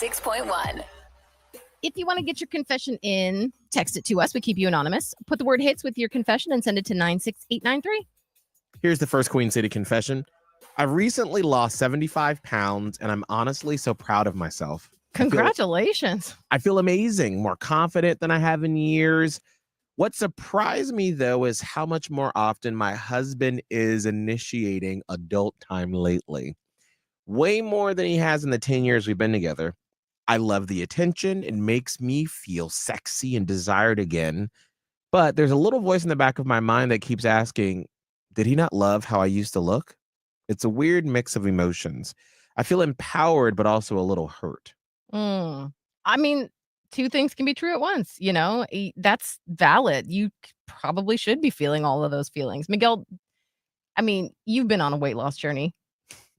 96.1. If you want to get your confession in, text it to us. We keep you anonymous. Put the word hits with your confession and send it to 96893. Here's the first Queen City confession. I've recently lost 75 pounds, and I'm honestly so proud of myself. Congratulations. I feel amazing, more confident than I have in years. What surprised me, though, is how much more often my husband is initiating adult time lately. Way more than he has in the 10 years we've been together. I love the attention. It makes me feel sexy and desired again. But there's a little voice in the back of my mind that keeps asking, did he not love how I used to look? It's a weird mix of emotions. I feel empowered, but also a little hurt. I mean, two things can be true at once. You know, that's valid. You probably should be feeling all of those feelings. Miguel, I mean, you've been on a weight loss journey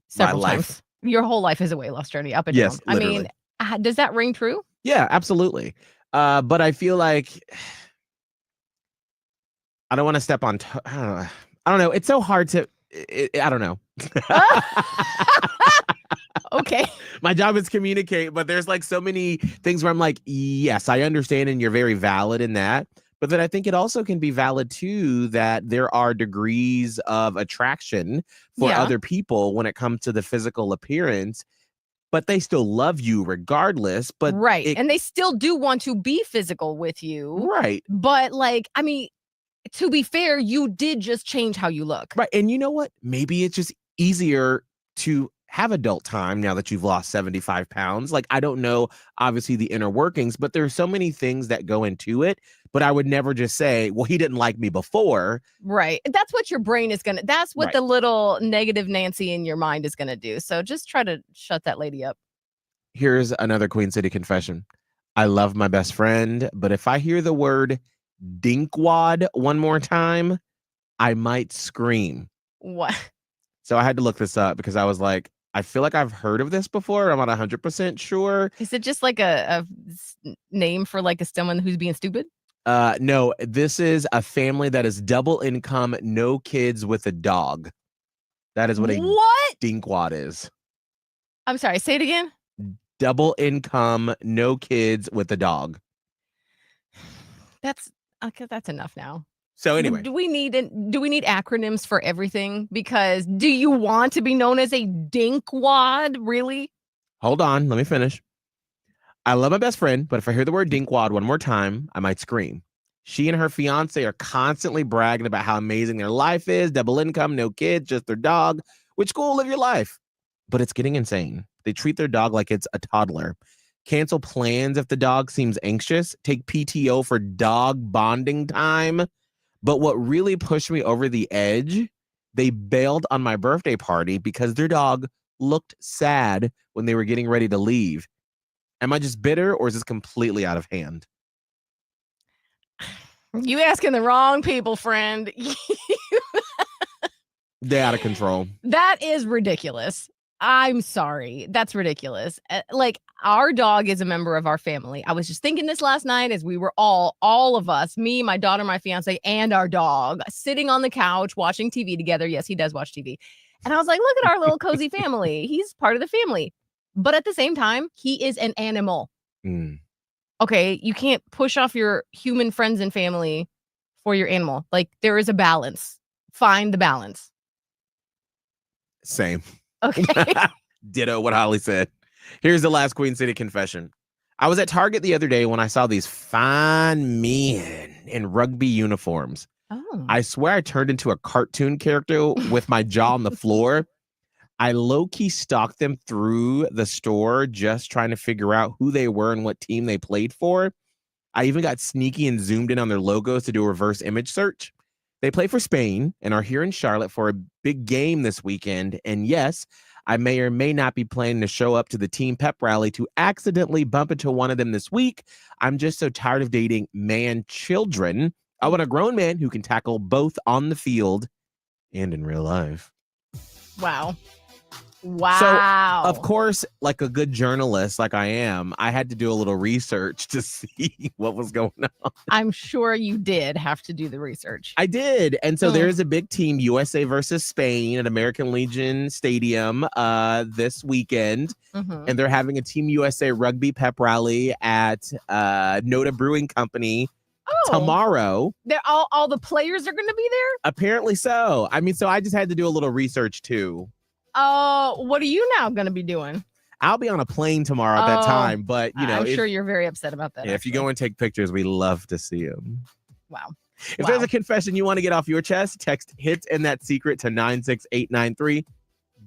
several times. Your whole life is a weight loss journey, up and down. Literally. I mean, does that ring true? Yeah, absolutely. But I feel like I don't want to step on. I don't know. It's so hard to. I don't know. Okay. My job is communicate, but there's like so many things where I'm like, yes, I understand, and you're very valid in that. But then I think it also can be valid too that there are degrees of attraction for other people when it comes to the physical appearance, but they still love you regardless. But and they still do want to be physical with you, right? But like, I mean, to be fair, you did just change how you look, right? And you know what? Maybe it's just easier to have adult time now that you've lost 75 pounds. Like, I don't know, obviously, the inner workings, but there's so many things that go into it. But I would never just say, well, he didn't like me before. Right. That's what your brain is going to, that's what the little negative Nancy in your mind is going to do. So just try to shut that lady up. Here's another Queen City confession. I love my best friend, but if I hear the word dinkwad one more time, I might scream. What? So I had to look this up because I was like, I feel like I've heard of this before. I'm not 100% sure. Is it just like a name for like someone who's being stupid? No, this is a family that is double income, no kids with a dog. That is what a dinkwad is. I'm sorry, say it again. Double income, no kids with a dog. That's enough now. So anyway, do we need acronyms for everything? Because do you want to be known as a dinkwad? Really? Hold on, let me finish. I love my best friend, but if I hear the word dinkwad one more time, I might scream. She and her fiance are constantly bragging about how amazing their life is. Double income, no kids, just their dog. Which cool, live your life. But it's getting insane. They treat their dog like it's a toddler. Cancel plans if the dog seems anxious. Take PTO for dog bonding time. But what really pushed me over the edge, they bailed on my birthday party because their dog looked sad when they were getting ready to leave. Am I just bitter, or is this completely out of hand? You asking the wrong people, friend. They're out of control. That is ridiculous. I'm sorry. That's ridiculous. Like, our dog is a member of our family. I was just thinking this last night as we were all of us, me, my daughter, my fiance, and our dog sitting on the couch watching TV together. Yes, he does watch TV. And I was like, look at our little cozy family. He's part of the family. But at the same time, he is an animal. Okay, you can't push off your human friends and family for your animal. Like, there is a balance. Find the balance. Same. Okay. Ditto what Holly said. Here's the last Queen City confession. I was at Target the other day when I saw these fine men in rugby uniforms. Oh. I swear I turned into a cartoon character with my jaw on the floor. I low-key stalked them through the store just trying to figure out who they were and what team they played for. I even got sneaky and zoomed in on their logos to do a reverse image search. They play for Spain and are here in Charlotte for a big game this weekend. And yes, I may or may not be planning to show up to the team pep rally to accidentally bump into one of them this week. I'm just so tired of dating man-children. I want a grown man who can tackle both on the field and in real life. Wow. Wow. Of course, like a good journalist like I am, I had to do a little research to see what was going on. I'm sure you did have to do the research. I did. And so Mm. there is a big team, USA versus Spain at American Legion Stadium this weekend. Mhm. And they're having a Team USA rugby pep rally at Noda Brewing Company tomorrow. They're all the players are going to be there? Apparently so. I mean, so I just had to do a little research too. What are you now going to be doing? I'll be on a plane tomorrow at that time, but you know, I'm sure you're very upset about that. Yeah, if you go and take pictures, we love to see them. Wow. If there's a confession you want to get off your chest, text "hits and that secret" to 96893.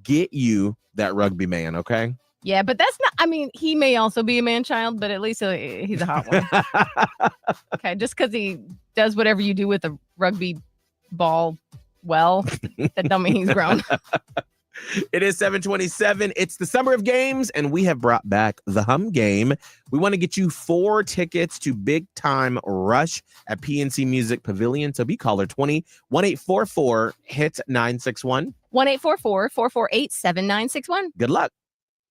Get you that rugby man, okay? Yeah, but that's not, I mean, he may also be a man child, but at least he's a hot one. Okay, just because he does whatever you do with a rugby ball well, that don't mean he's grown. It is 7:27. It's the summer of games, and we have brought back the Hum Game. We want to get you 4 tickets to Big Time Rush at PNC Music Pavilion. So be caller 20 1844 hit 961. 1-844-448-7961. Good luck.